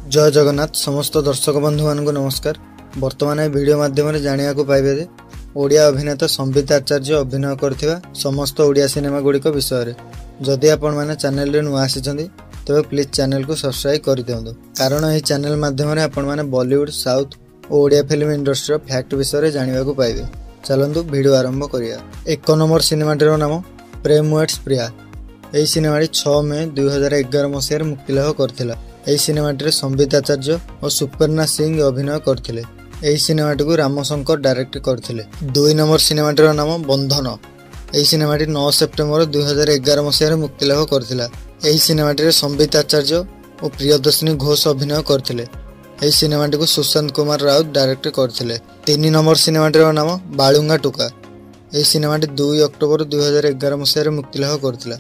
जय जगन्नाथ समस्त दर्शक बंधु मान नमस्कार। वर्तमान वीडियो माध्यम जाना पाइबे जे ओडिया अभिनेता संबित आचार्य अभिनय करथिबा समस्त ओडिया सिनेमा गुड़िक विषय। जदि आपण माने चैनल रे नुआ आसिछन्ती तबे प्लीज चैनल को सब्सक्राइब कर दियंतु, कारण एही चैनल माध्यम रे आपण माने बॉलीवुड साउथ और ओडिया फिल्म इंडस्ट्री रो फैक्ट विषय जानिबा को पाइबे। चलंतु वीडियो आरंभ करिया। 1 नंबर सिनेमाटर नाम प्रेम वेट्स प्रिया। एही सिनेमाटी 6 मई 2011 मसीह मुक्ति लाभ करथिला। एही सिनेमाटी संबित आचार्य और सुपर्णा सिंह अभिनय करथिले। एही सिनेमाटी को रामशंकर डायरेक्ट करथिले। 2 नंबर सिनेमाटीर नाम बंधन। एही सिनेमाटी 9 सेप्टेम्बर 2011 मसीह मुक्ति लाभ करथिला। एही सिनेमाटी संबित आचार्य और प्रियदर्शिनी घोष अभिनय करथिले। एही सिनेमाटी को सुशांत कुमार राउत डायरेक्ट करथिले। 3 नंबर सिनेमाटीर नाम बालुंगा टुका। एही सिनेमाटी 2 अक्टोबर 2011 मसीह मुक्ति लाभ करथिला।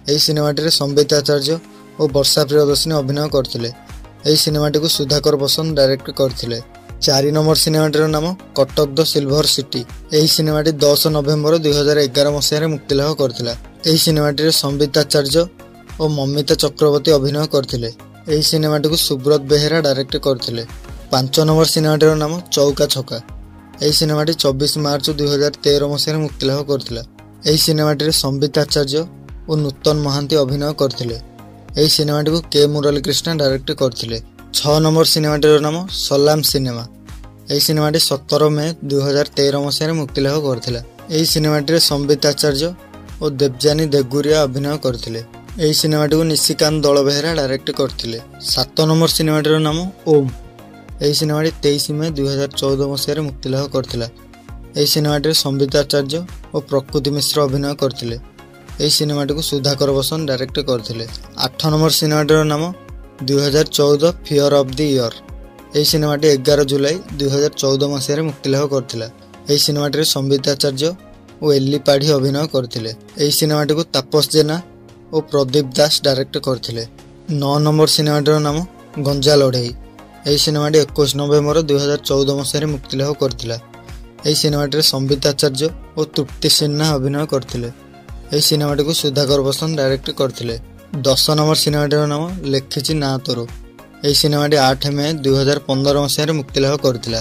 एही सिनेमाटी संबित आचार्य और वर्षा प्रियदर्शिनी अभिनय करथिले। एही सिनेमाटी को सुधाकर बसंत डायरेक्ट करथिले। 4 नंबर सिनेमाटीर नाम कटक द सिल्वर सिटी। एही सिनेमाटी 10 नवेम्बर 2011 मसीह मुक्ति लाभ करथिला। एही सिनेमाटी संबित आचार्य और ममिता चक्रवर्ती अभिनय करथिले। एही सिनेमाटी को सुब्रत बेहेरा डायरेक्ट करथिले। 5 नंबर सिनेमाटीर नाम चौका छक्का। एही सिनेमाटी 24 मार्च 2013 मसीह मुक्ति लाभ करथिला। एही सिनेमाटी संबित आचार्य और नूतन महांती अभिनय करथिले। एही सिनेमाटी को के मुरली कृष्ण डायरेक्ट करथिले। 6 नंबर सिनेमाटीर नाम सलाम सिनेमा। एही सिनेमाटी 17 मई 2013 मसीह मुक्ति लाभ करथिला। एही सिनेमाटी संबित आचार्य और देवजानी देगुरिया अभिनय करथिले। एही सिनेमाटी को निशिकांत दलबेहरा डायरेक्ट करथिले। 7 नंबर सिनेमाटीर नाम ओम। एही सिनेमाटी 23 मई 2014 मसीह मुक्ति लाभ करथिला। एही सिनेमाटी संबित आचार्य और प्रकृति मिश्र अभिनय करथिले। एही सिनेमाटी को सुधाकर बसंत डायरेक्ट करथिले। 8 नंबर सिनेमाटीर नाम 2014 फियर ऑफ द ईयर। एही सिनेमाटी 11 जुलाई 2014 मसीह मुक्ति लाभ करथिला। एही सिनेमाटी संबित आचार्य और एली पाढ़ी अभिनय करथिले। एही सिनेमाटी को तापस जेना और प्रदीप दास डायरेक्ट करथिले। 9 नंबर सिनेमाटीर नाम गंजा लड़ाई। एही सिनेमाटी 21 नवेम्बर 2014 मसीह मुक्ति लाभ करथिला। एही सिनेमाटी संबित आचार्य और तृप्ति सिन्हा अभिनय करथिले। एही सिनेमाटी को सुधाकर बसंत डायरेक्ट करथिले। 10 नंबर सिनेमाटीर नाम लेखिची ना तोरो। एही सिनेमाटी 8 मई 2015 मसीह मुक्ति लाभ करथिला।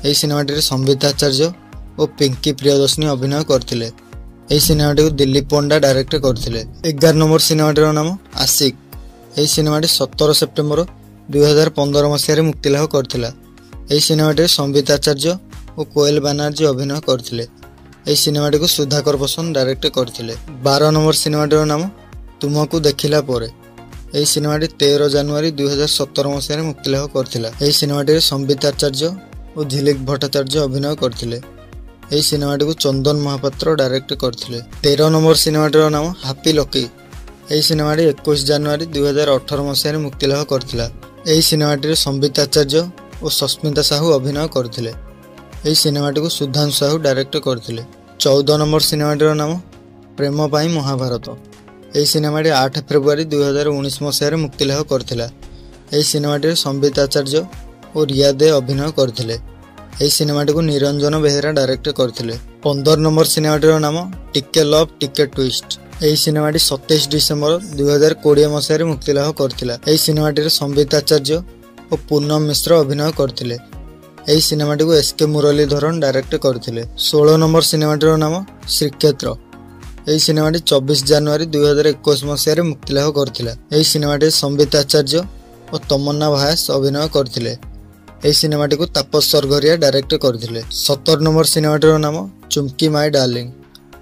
एही सिनेमाटी संबित आचार्य और पिंकी प्रियदर्शिनी अभिनय करथिले। एही सिनेमाटी को दिलीप पंडा डायरेक्ट करथिले। 11 नंबर सिनेमाटीर नाम आशिक। एही सिनेमाटी 17 सेप्टेम्बर 2015 मसीह मुक्ति लाभ करथिला। एही सिनेमाटी संबित आचार्य और कोयल बानर्जी अभिनय करथिले। एही सिनेमाटी को सुधाकर बसंत डायरेक्ट करथिले। 12 नंबर सिनेमाटीर नाम तुमको देखिला परे। एही सिनेमाटी 13 जनवरी 2017 मसीह मुक्ति लाभ करथिला। एही सिनेमाटी संबित आचार्य और झिलिक भट्टाचार्य अभिनय करथिले। एही सिनेमाटी को चंदन महापात्र डायरेक्ट करथिले। 13 नंबर सिनेमाटीर नाम हैप्पी लकी। एही सिनेमाटी 21 जनवरी 2018 मसीह मुक्ति लाभ करथिला। एही सिनेमाटी संबित आचार्य और सस्मिता साहू अभिनय करथिले। एही सिनेमाटी को सुधांशु साहू डायरेक्ट करथिले। 14 नंबर सिनेमाटीर नाम प्रेम पाई महाभारत। एही सिनेमाटी 8 फेब्रुआरी 2019 मसीह मुक्ति लाभ करथिला। एही सिनेमाटी संबित आचार्य और रिया दे अभिनय करथिले। एही सिनेमाटी को निरंजन बेहेरा डायरेक्ट करथिले। 15 नंबर सिनेमाटीर नाम टिके लव टिके ट्विस्ट। एही सिनेमाटी 27 डिसेम्बर 2020 मसीह मुक्ति लाभ करथिला। एही सिनेमाटी संबित आचार्य और पूनम मिश्र अभिनय करथिले। एही सिनेमाटी को एसके मुरलीधरन डायरेक्ट करथिले। 16 नंबर सिनेमाटीर नाम श्रीक्षेत्र। एही सिनेमाटी 24 जनवरी 2021 मसीह मुक्ति लाभ करथिला। एही सिनेमाटी संबित आचार्य और तमन्ना भास अभिनय करथिले। एही सिनेमाटी को तापस सरगरिया डायरेक्ट करथिले। 17 नंबर सिनेमाटीर नाम चुमकी माई डार्लिंग।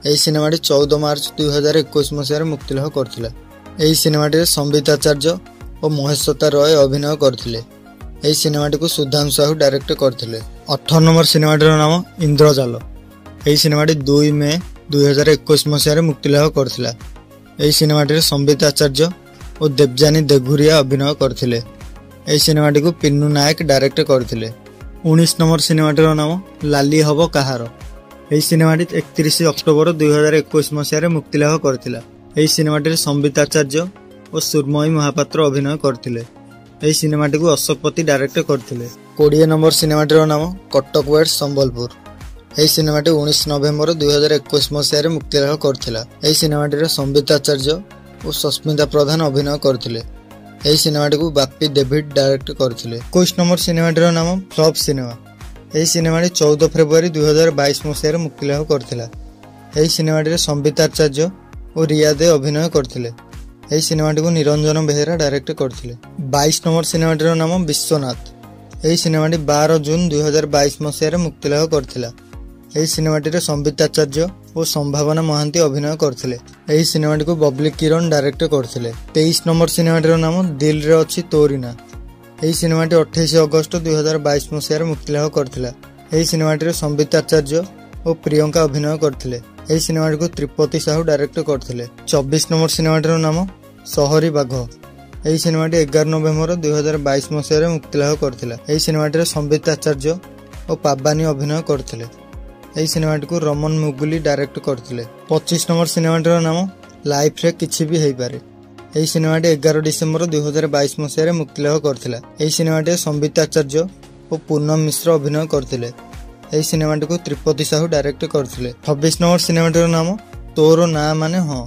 एही सिनेमाटी 14 मार्च 2021 मसीह मुक्ति लाभ करथिला। एही सिनेमाटी संबित आचार्य और महेश्वता रॉय अभिनय करथिले। एही सिनेमाटी को सुधांशु साहू डायरेक्ट करथिले। 18 नंबर सिनेमाटीर नाम इंद्रजाल। एही सिनेमाटी 2 मई 2021 मसीह मुक्ति लाभ करथिला। एही सिनेमाटी संबित आचार्य और देवजानी देगुरिया अभिनय करथिले। एही सिनेमाटी को पिन्नू नायक डायरेक्ट करथिले। 19 नंबर सिनेमाटीर नाम लाली हब कहार। एही सिनेमाटी 31 अक्टोबर 2021 मसीह मुक्ति लाभ करथिला। एही सिनेमाटी संबित आचार्य और सुरमयी महापात्र अभिनय करथिले। एही सिनेमाटी को अशोकपति डायरेक्ट करथिले। 20 नंबर सिनेमाटीर नाम कटक वेट्स संबलपुर। एही सिनेमाटी 19 नवेम्बर 2021 मसीह मुक्ति लाभ करथिला। एही सिनेमाटी संबित आचार्य और सस्मिता प्रधान अभिनय करथिले। ଏହି ସିନେମାଟିକୁ ବାପି ଡେଭିଡ୍ ଡାଇରେକ୍ଟ କରିଥିଲେ। 21 ନମ୍ବର ସିନେମାଟିର ନାମ ଫ୍ଲପ୍ ସିନେମା। ଏହି ସିନେମାଟି 14 ଫେବୃଆରୀ 2022 ମସିହାରେ ମୁକ୍ତିଲାଭ କରିଥିଲା। ଏହି ସିନେମାଟିରେ ସମ୍ବିତ ଆଚାର୍ଯ୍ୟ ଓ ରିୟା ଦେ ଅଭିନୟ କରିଥିଲେ। ଏହି ସିନେମାଟିକୁ ନିରଞ୍ଜନ ବେହେରା ଡାଇରେକ୍ଟ କରିଥିଲେ। 22 ନମ୍ବର ସିନେମାଟିର ନାମ ବିଶ୍ୱନାଥ। ଏହି ସିନେମାଟି 12 ଜୁନ୍ 2022 ମସିହାରେ ମୁକ୍ତିଲାଭ କରିଥିଲା। ଏହି ସିନେମାଟିରେ ସମ୍ବିତ ଆଚାର୍ଯ୍ୟ ଓ ସମ୍ଭାବନା ମହାନ୍ତି ଅଭିନୟ କରିଥିଲେ। ଏହି ସିନେମାଟିକୁ ବବଲି କିରଣ ଡାଇରେକ୍ଟ କରିଥିଲେ। 23 ନମ୍ବର ସିନେମାଟିର ନାମ ଦିଲରେ ଅଛି ତୋରି ନାଁ। ଏହି ସିନେମାଟି 28 ଅଗଷ୍ଟ 2022 ମସିହାରେ ମୁକ୍ତିଲାଭ କରିଥିଲା। ଏହି ସିନେମାଟିରେ ସମ୍ବିତ ଆଚାର୍ଯ୍ୟ ଓ ପ୍ରିୟଙ୍କା ଅଭିନୟ କରିଥିଲେ। ଏହି ସିନେମାଟିକୁ ତ୍ରିପତି ସାହୁ ଡାଇରେକ୍ଟ କରିଥିଲେ। 24 ନମ୍ବର ସିନେମାଟିର ନାମ ସହରୀ ବାଘ। ଏହି ସିନେମାଟି 11 ନଭେମ୍ବର 2022 ମସିହାରେ ମୁକ୍ତିଲାଭ କରିଥିଲା। ଏହି ସିନେମାଟିରେ ସମ୍ବିତ ଆଚାର୍ଯ୍ୟ ଓ ପାବାନୀ ଅଭିନୟ କରିଥିଲେ। ଏହି ସିନେମାଟିକୁ ରମନ ମୁଗୁଲି ଡାଇରେକ୍ଟ କରିଥିଲେ। 25 ନମ୍ବର ସିନେମାଟିର ନାମ ଲାଇଫରେ କିଛି ବି ହେଇପାରେ। ଏହି ସିନେମାଟି 11 ଡିସେମ୍ବର 2022 ମସିହାରେ ମୁକ୍ତିଲାଭ କରିଥିଲା। ଏହି ସିନେମାଟିରେ ସମ୍ବିତ ଆଚାର୍ଯ୍ୟ ଓ ପୂନମ ମିଶ୍ର ଅଭିନୟ କରିଥିଲେ। ଏହି ସିନେମାଟିକୁ ତ୍ରିପତି ସାହୁ ଡାଇରେକ୍ଟ କରିଥିଲେ। 26 ନମ୍ବର ସିନେମାଟିର ନାମ ତୋର ନାଁ ମାନେ ହଁ।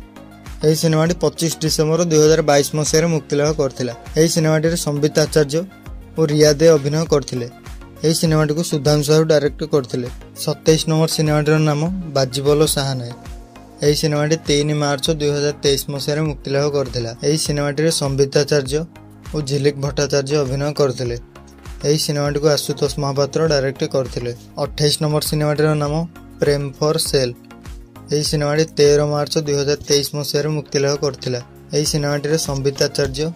ଏହି ସିନେମାଟି 25 ଡିସେମ୍ବର 2022 ମସିହାରେ ମୁକ୍ତିଲାଭ କରିଥିଲା। ଏହି ସିନେମାଟିରେ ସମ୍ବିତ ଆଚାର୍ଯ୍ୟ ଓ ରିୟା ଦେ ଅଭିନୟ କରିଥିଲେ। ଏହି ସିନେମାଟିକୁ ସୁଧାଂଶୁ ସାହୁ ଡାଇରେକ୍ଟ କରିଥିଲେ। 27 ନମ୍ବର ସିନେମାଟିର ନାମ ବାଜିବଲ ସାହାନାଇ। ଏହି ସିନେମାଟି 3 ମାର୍ଚ୍ଚ 2023 ମସିହାରେ ମୁକ୍ତିଲାଭ କରିଥିଲା। ଏହି ସିନେମାଟିରେ ସମ୍ବିତ ଆଚାର୍ଯ୍ୟ ଓ ଝିଲିକ ଭଟ୍ଟାଚାର୍ଯ୍ୟ ଅଭିନୟ କରିଥିଲେ। ଏହି ସିନେମାଟିକୁ ଆଶୁତୋଷ ମହାପାତ୍ର ଡାଇରେକ୍ଟ କରିଥିଲେ। 28 ନମ୍ବର ସିନେମାଟିର ନାମ ପ୍ରେମ ଫର୍ ସେଲ୍। ଏହି ସିନେମାଟି 13 ମାର୍ଚ୍ଚ 2023 ମସିହାରେ ମୁକ୍ତିଲାଭ କରିଥିଲା। ଏହି ସିନେମାଟିରେ ସମ୍ବିତ ଆଚାର୍ଯ୍ୟ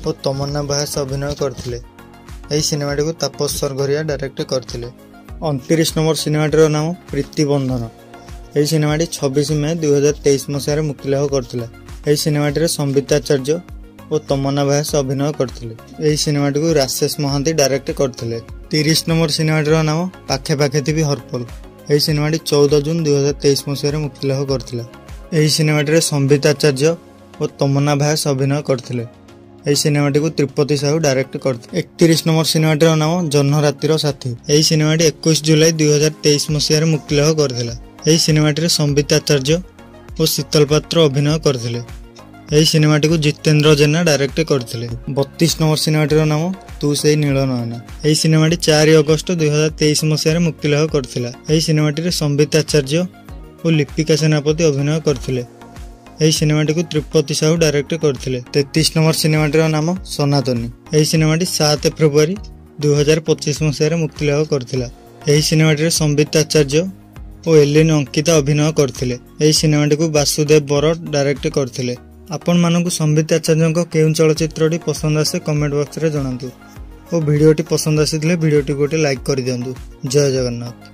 ଓ ତମନ୍ନା ବାହାସ ଅଭିନୟ କରିଥିଲେ। ଏହି ସିନେମାଟିକୁ ତାପସ ସରଘରିଆ ଡାଇରେକ୍ଟ କରିଥିଲେ। 29 ନମ୍ବର ସିନେମାଟିର ନାମ ପ୍ରୀତି ବନ୍ଧନ। ଏହି ସିନେମାଟି 26 ମେ 2023 ମସିହାରେ ମୁକ୍ତିଲାଭ କରିଥିଲା। ଏହି ସିନେମାଟିରେ ସମ୍ବିତ ଆଚାର୍ଯ୍ୟ ଓ ତମନ୍ନା ବାହାସ ଅଭିନୟ କରିଥିଲେ। ଏହି ସିନେମାଟିକୁ ରାଶେଷ ମହାନ୍ତି ଡାଇରେକ୍ଟ କରିଥିଲେ। 30 ନମ୍ବର ସିନେମାଟିର ନାମ ପାଖେ ପାଖେ ଥିବି ହରପଲ। ଏହି ସିନେମାଟି 14 ଜୁନ୍ 2023 ମସିହାରେ ମୁକ୍ତିଲାଭ କରିଥିଲା। ଏହି ସିନେମାଟିରେ ସମ୍ବିତ ଆଚାର୍ଯ୍ୟ ଓ ତମନ୍ନା ବାହାସ ଅଭିନୟ କରିଥିଲେ। ଏହି ସିନେମାଟିକୁ ତ୍ରିପତି ସାହୁ ଡାଇରେକ୍ଟ କରିଥିଲେ। 31 ନମ୍ବର ସିନେମାଟିର ନାମ ଜହ୍ନ ରାତିର ସାଥୀ। ଏହି ସିନେମାଟି 21 ଜୁଲାଇ 2023 ମସିହାରେ ମୁକ୍ତିଲାଭ କରିଥିଲା। ଏହି ସିନେମାଟିରେ ସମ୍ବିତ ଆଚାର୍ଯ୍ୟ ଓ ଶୀତଲ ପାତ୍ର ଅଭିନୟ କରିଥିଲେ। ଏହି ସିନେମାଟିକୁ ଜିତେନ୍ଦ୍ର ଜେନା ଡାଇରେକ୍ଟ କରିଥିଲେ। 32 ନମ୍ବର ସିନେମାଟିର ନାମ ତୁ ସେଇ ନୀଳ ନୟନ। ଏହି ସିନେମାଟି 4 ଅଗଷ୍ଟ 2023 ମସିହାରେ ମୁକ୍ତିଲାଭ କରିଥିଲା। ଏହି ସିନେମାଟିରେ ସମ୍ବିତ ଆଚାର୍ଯ୍ୟ ଓ ଲିପିକା ସେନାପତି ଅଭିନୟ କରିଥିଲେ। ଏହି ସିନେମାଟିକୁ ତ୍ରିପତି ସାହୁ ଡାଇରେକ୍ଟ କରିଥିଲେ। 33 ନମ୍ବର ସିନେମାଟିର ନାମ ସନାତନୀ। ଏହି ସିନେମାଟି 7 ଫେବୃଆରୀ 2025 ମସିହାରେ ମୁକ୍ତିଲାଭ କରିଥିଲା। ଏହି ସିନେମାଟିରେ ସମ୍ବିତ ଆଚାର୍ଯ୍ୟ ଓ ଏଲିନ ଅଙ୍କିତା ଅଭିନୟ କରିଥିଲେ। ଏହି ସିନେମାଟିକୁ ବାସୁଦେବ ବରଡ଼ ଡାଇରେକ୍ଟ କରିଥିଲେ। ଆପଣମାନଙ୍କୁ ସମ୍ବିତ ଆଚାର୍ଯ୍ୟଙ୍କ କେଉଁ ଚଳଚ୍ଚିତ୍ରଟି ପସନ୍ଦ ଆସେ କମେଣ୍ଟ ବକ୍ସରେ ଜଣାନ୍ତୁ ଓ ଭିଡ଼ିଓଟି ପସନ୍ଦ ଆସିଥିଲେ ଭିଡ଼ିଓଟିକୁ ଗୋଟେ ଲାଇକ୍ କରିଦିଅନ୍ତୁ। ଜୟ ଜଗନ୍ନାଥ।